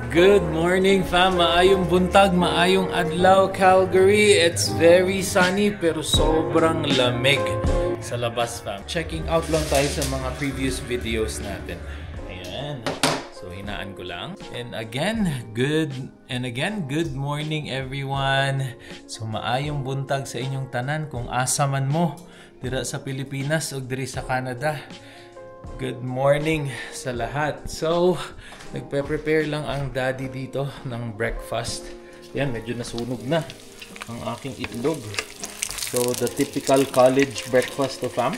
Good morning fam, maayong buntag, maayong adlaw Calgary. It's very sunny pero sobrang lamig sa labas fam. Checking out lang tayo sa mga previous videos natin. Ayan. So hinaan ko lang. And again, good morning everyone. So maayong buntag sa inyong tanan kung asa man mo dira sa Pilipinas o diri sa Canada. Good morning sa lahat. So, nagpe-prepare lang ang daddy dito ng breakfast. Yan, medyo nasunog na ang aking itlog. So, the typical college breakfast of fam.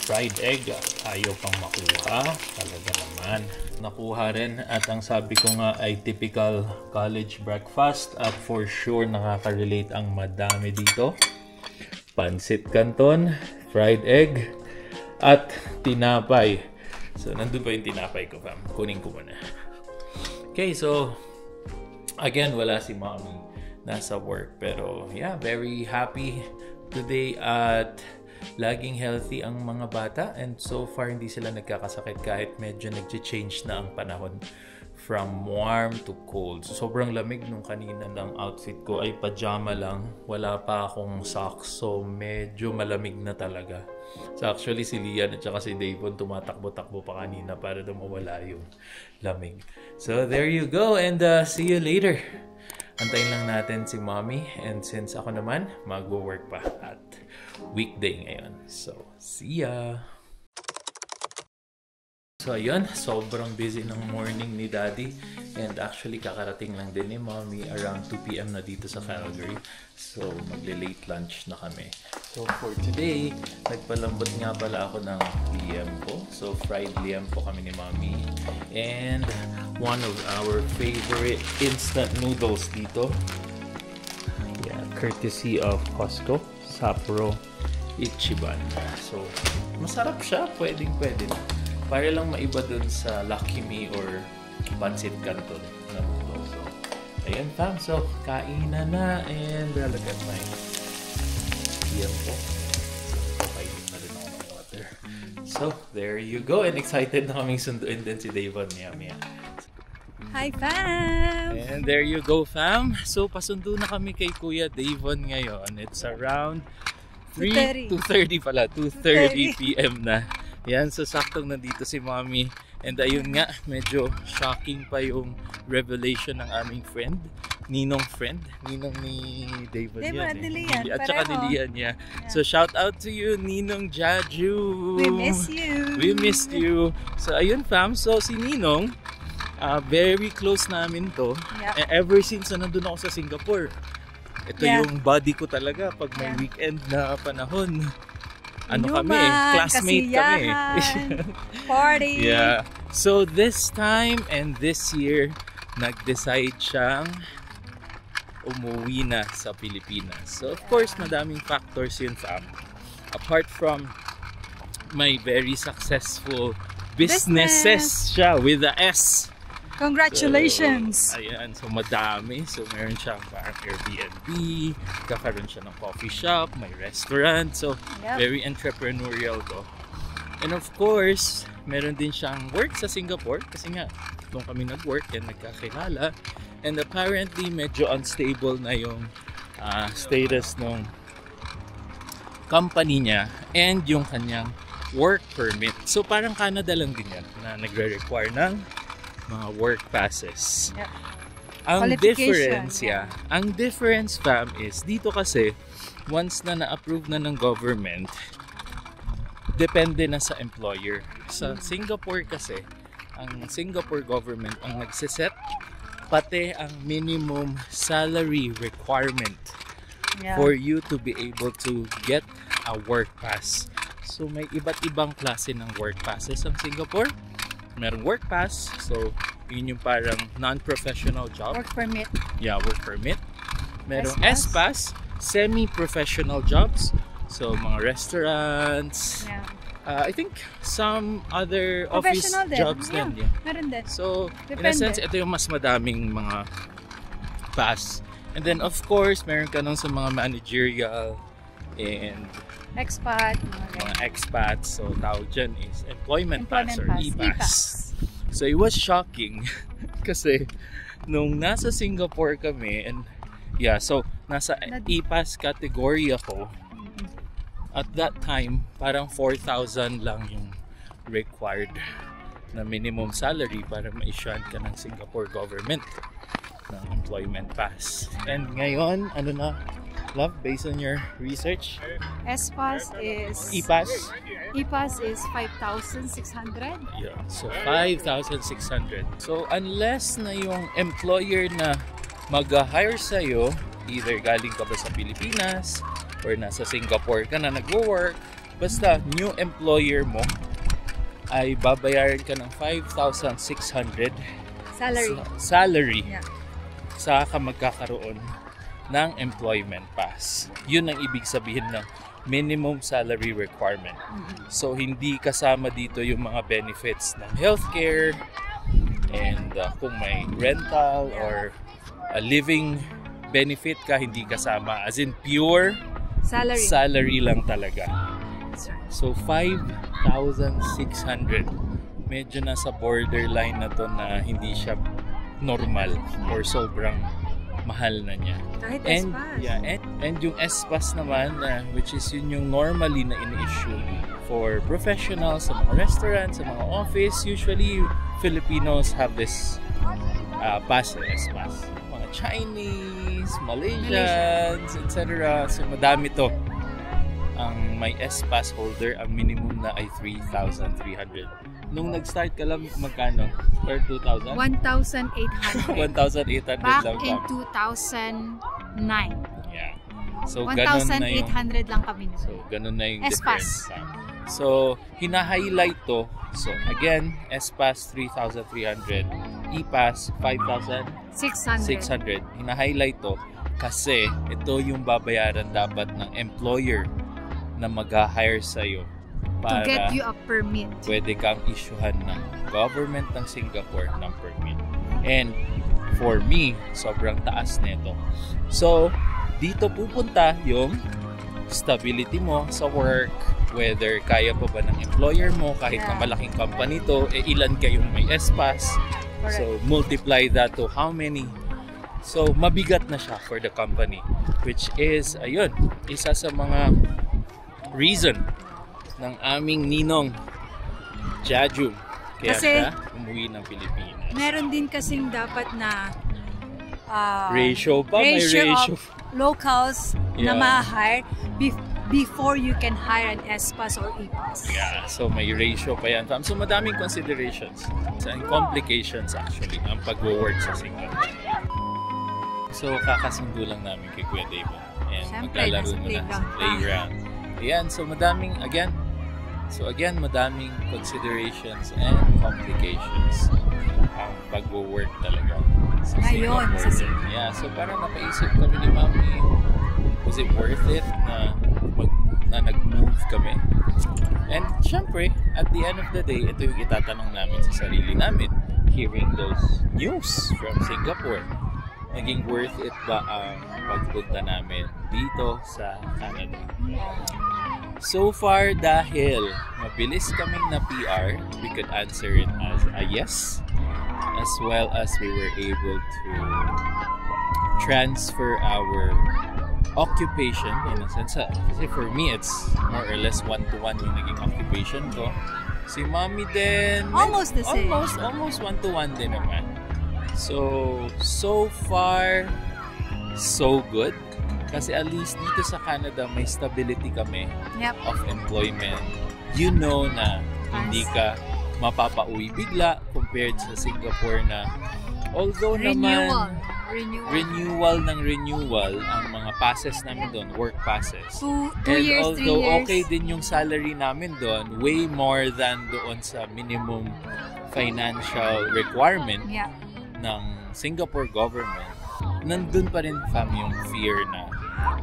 Fried egg. Ayaw pang makuha. Talaga naman. Nakuha rin at ang sabi ko nga ay typical college breakfast at for sure nakaka-relate ang madami dito. Pansit canton, fried egg, at tinapay. So, nandun pa yung tinapay ko, fam. Kunin ko muna. Okay, so, again, wala si mommy. Nasa work. Pero, yeah, very happy today at laging healthy ang mga bata. And so far, hindi sila nagkakasakit kahit medyo nag-change na ang panahon from warm to cold. So, sobrang lamig nung kanina ng outfit ko ay pajama lang. Wala pa akong socks. So, medyo malamig na talaga. So, actually, si Lian at saka si Davon tumatakbo-takbo pa kanina para daw mawala yung lamig. So, there you go. And see you later. Antayin lang natin si mommy. And since ako naman, mag-work pa at weekday ngayon. So, see ya! So ayun, sobrang busy ng morning ni daddy and actually kakarating lang din ni mommy around 2 PM na dito sa Calgary. So magle-late lunch na kami. So for today, nagpalambot nga pala ako ng liempo. So fried liempo kami ni mommy. And one of our favorite instant noodles dito. Yeah, courtesy of Costco, Sapporo Ichiban. So masarap siya, pwede na. Para lang maiba dun sa Lucky Me or Pansit Canton na mundo. So, ayan fam. So, kainan na and look at my liempo. So, kainin na rin ako ng water. So, there you go. And excited na kaming sunduin din si Davon. Mia. Hi fam! And there you go fam. So, pasundo na kami kay Kuya Davon ngayon. It's around 2:30 pala. 2:30 PM na. Yan, so saktong nandito si mommy. And ayun nga, medyo shocking pa yung revelation ng aming friend. Ninong ni Davon yan. At saka ni Lian, yeah. So shout out to you, Ninong Jaju. We miss you. We missed you. So ayun fam, so si Ninong, very close namin to. Yep. Ever since na nandun ako sa Singapore. Ito yung buddy ko talaga pag may weekend na panahon. Classmate kami. Party. Yeah. So this time and this year, nag-decide siyang umuwi na sa Pilipinas. So of course, madaming factors yun fam. Apart from my very successful businesses siya with the S. Congratulations! So, ayan, so madami. So meron siyang parang Airbnb, kakaroon siya ng coffee shop, may restaurant. So very entrepreneurial to. And of course, meron din siyang work sa Singapore kasi nga doon kami nag-work and nagkakilala. And apparently medyo unstable na yung status ng company niya and yung kanyang work permit. So parang Canada lang din yan na nagre-require ng mga work passes. Yep. Ang difference fam is dito kasi once na na-approve na ng government, depende na sa employer. Sa Singapore kasi, ang Singapore government ang nagsiset pati ang minimum salary requirement for you to be able to get a work pass. So may iba't ibang klase ng work passes ang Singapore. Merong work pass, so yun yung parang non-professional job. Work permit. Yeah, work permit. Merong S-pass, semi-professional jobs. So mga restaurants. Yeah. I think some other office jobs din. Yeah. Meron din. So in a sense, ito yung mas madaming mga pass. And then of course, meron ka nung sa mga managerial and expat. Mga expats. So tawag dyan is employment pass or E-pass. So it was shocking kasi nung nasa Singapore kami and yeah, so nasa EPAS category ako. At that time, parang 4,000 lang yung required na minimum salary para ma-issuean ka ng Singapore government ng employment pass. And ngayon, ano na, love, based on your research? ESPAS is EPAS is 5,600. Yeah, so 5,600. So unless na yung employer na mag-hire sa'yo, either galing ka ba sa Pilipinas or nasa Singapore ka na nag-work, basta new employer mo ay babayaran ka ng 5,600 salary Yeah. sa ka magkakaroon ng employment pass. Yun ang ibig sabihin ng minimum salary requirement. So hindi kasama dito yung mga benefits ng healthcare and kung may rental or a living benefit ka, hindi kasama. As in pure salary lang talaga. So 5,600. Medyo nasa borderline na to na hindi siya normal or sobrang mahal na niya. Kahit And ESPAS. yeah, and yung ESPAS naman which is yun yung normally na ini-issue for professionals sa mga restaurants, sa mga office. Usually Filipinos have this pass, ESPAS. Mga Chinese, Malaysians, etc. So madami to. Ang may ESPAS holder, ang minimum na ay 3,300. Nung nag-start ka lang, magkano? Per 2,000? 1,800. 1,800 Back lang in kami. 2009. Yeah. So, ganun na yung, 1,800 lang kami. so, ganun na yung ESPAS. difference. So, hina-highlight to. So, again, ESPAS 3,300. EPAS 5,600. Hina-highlight to kasi ito yung babayaran dapat ng employer na mag-hire sa'yo To para get you a permit. pwede kang issuehan ng government ng Singapore ng permit. And for me, sobrang taas nito. So, dito pupunta yung stability mo sa work, whether kaya pa ba ng employer mo, kahit na malaking company to, ilan kayong may ESPAS. Correct. So, multiply that to how many. So, mabigat na siya for the company, which is, ayun, isa sa mga reason ng aming ninong Jajum kaya Kasi, siya umuwi ng Pilipinas. Meron din kasing dapat na Ratio pa, may ratio. of locals na Yeah. ma-hire before you can hire an ESPAS or EPAS. Yeah, so may ratio pa yan. So madaming considerations and complications actually ang pag-work sa Singapore. So kakasundo lang namin kay Kuya David. And Siyempre, maglalaro nasa na sa playground pa. playground. Ayan, so madaming, madaming considerations and complications ang pag-work talaga sa Ngayon, Singapore. sa Singapore. Yeah, so parang napaisip kami ni Mami, was it worth it na nag-move kami? And syempre, at the end of the day, ito yung itatanong namin sa sarili namin, hearing those news from Singapore. Naging worth it ba ang pagpunta namin dito sa Canada? So far, dahil mabilis kaming na PR, we could answer it as a yes, as well as we were able to transfer our occupation in a sense. Kasi for me, it's more or less one-to-one yung naging occupation ko. Si Mommy din, Almost the same. Almost one-to-one din naman. So far, so good. Kasi at least dito sa Canada, may stability kami Yep. of employment. You know na hindi ka mapapauwi bigla compared sa Singapore na although naman renewal ang mga passes namin doon, work passes. Two And years, 3 although years. okay din yung salary namin doon, way more than doon sa minimum financial requirement Yeah. ng Singapore government, nandun pa rin fam yung fear na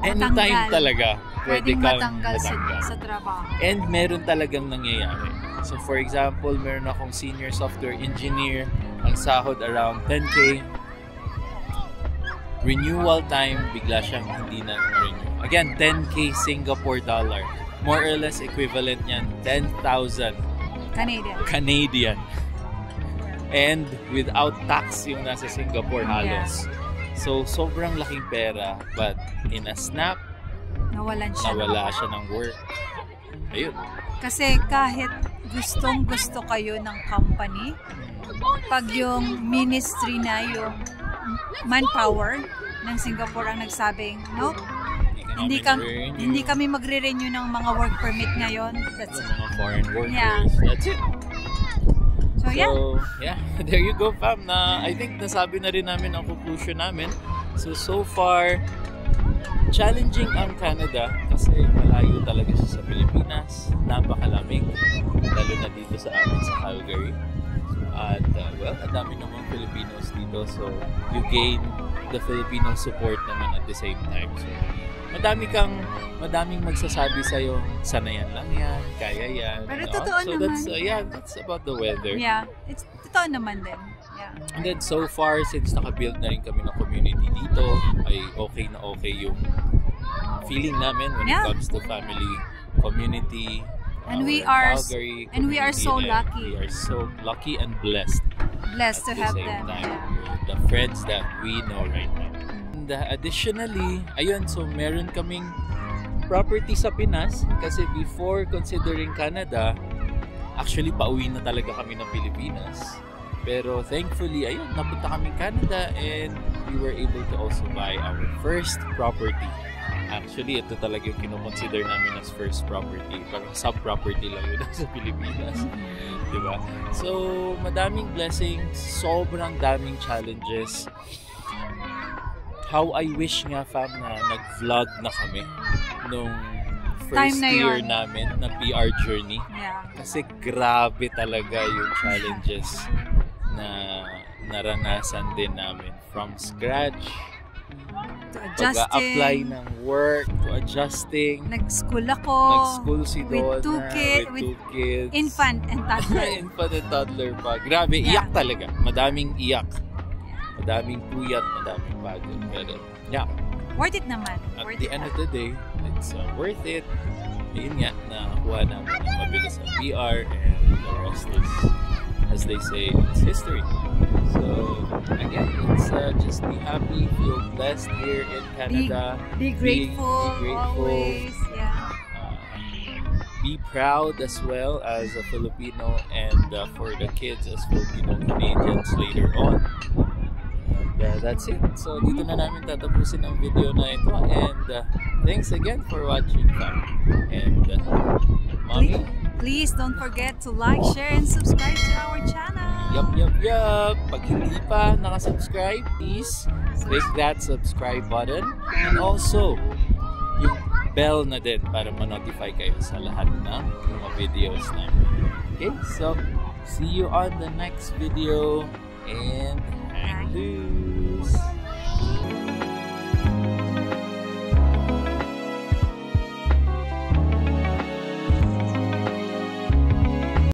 anytime Matanggal. talaga pwede Pwedeng kang matanggal matanggal. sa trabaho. And meron talagang nangyayari. So for example, meron akong senior software engineer, ang sahod around 10K. Renewal time, bigla siyang hindi na renew. Again, 10K Singapore dollar. More or less equivalent niyan, 10,000 Canadian. Canadian. And without tax yung nasa Singapore halos. So, sobrang laking pera. But in a snap, nawala siya ng work. Ayun. Kasi kahit gustong-gusto kayo ng company, pag yung ministry na yung manpower ng Singapore ang nagsabing, nope, hindi kami magre-renew ng mga work permit ngayon. That's it. Mga foreign workers. Yeah. That's it. So, yeah, there you go, fam. I think nasabi na rin namin ang conclusion namin. So far, challenging ang Canada kasi malayo talaga siya sa Pilipinas. Napakalamig, lalo na dito sa amin sa Calgary. At, well, ang dami namang Filipinos dito. So, you gain the Filipino support naman at the same time. So, madaming magsasabi sa'yo, sanayan lang yan, kaya yan. Pero totoo naman. That's about the weather. Yeah, it's totoo naman din. Yeah. And then so far, since nakabuild na rin kami ng community dito, ay okay na okay yung feeling namin when it comes to family, community, and we are so lucky. We are so lucky and blessed. Blessed to have them. Yeah. With the friends that we know right now. And additionally, ayun, so meron kaming property sa Pinas kasi before considering Canada, actually pauwi na talaga kami ng Pilipinas. Pero thankfully, ayun, napunta kami Canada and we were able to also buy our first property. Actually, ito talaga yung kinoconsider namin as first property. Parang sub-property lang yun sa Pilipinas. Diba? So, madaming blessings, sobrang daming challenges. How I wish nga, fam, na nag-vlog na kami nung first year namin na PR journey. Yeah. Kasi grabe talaga yung challenges na naranasan din namin from scratch. To adjusting. Pag-apply ng work, to adjusting. Nag-school ako. Nag-school si Donna. With two kids. Infant and toddler. Infant and toddler pa. Grabe, iyak talaga. Madaming iyak. Madaming puyat, madaming pagod. Pero, yeah. Worth it naman. At the end of the day, it's worth it. Yun nga, nakuha namin ng mabilis ang PR and the rest is, as they say, it's history. So, again, it's just be happy, feel blessed here in Canada. Be grateful, always. Yeah. Be proud as well as a Filipino and for the kids as Filipino Canadians later on. And that's it. So, dito na namin tatapusin ang video na ito. And thanks again for watching, fam. And, Mommy? Please don't forget to like, share, and subscribe to our channel. Yup. Pag hindi pa nakasubscribe, please click that subscribe button. And also, yung bell na din para ma-notify kayo sa lahat ng mga videos namin. Okay, so see you on the next video and hang loose.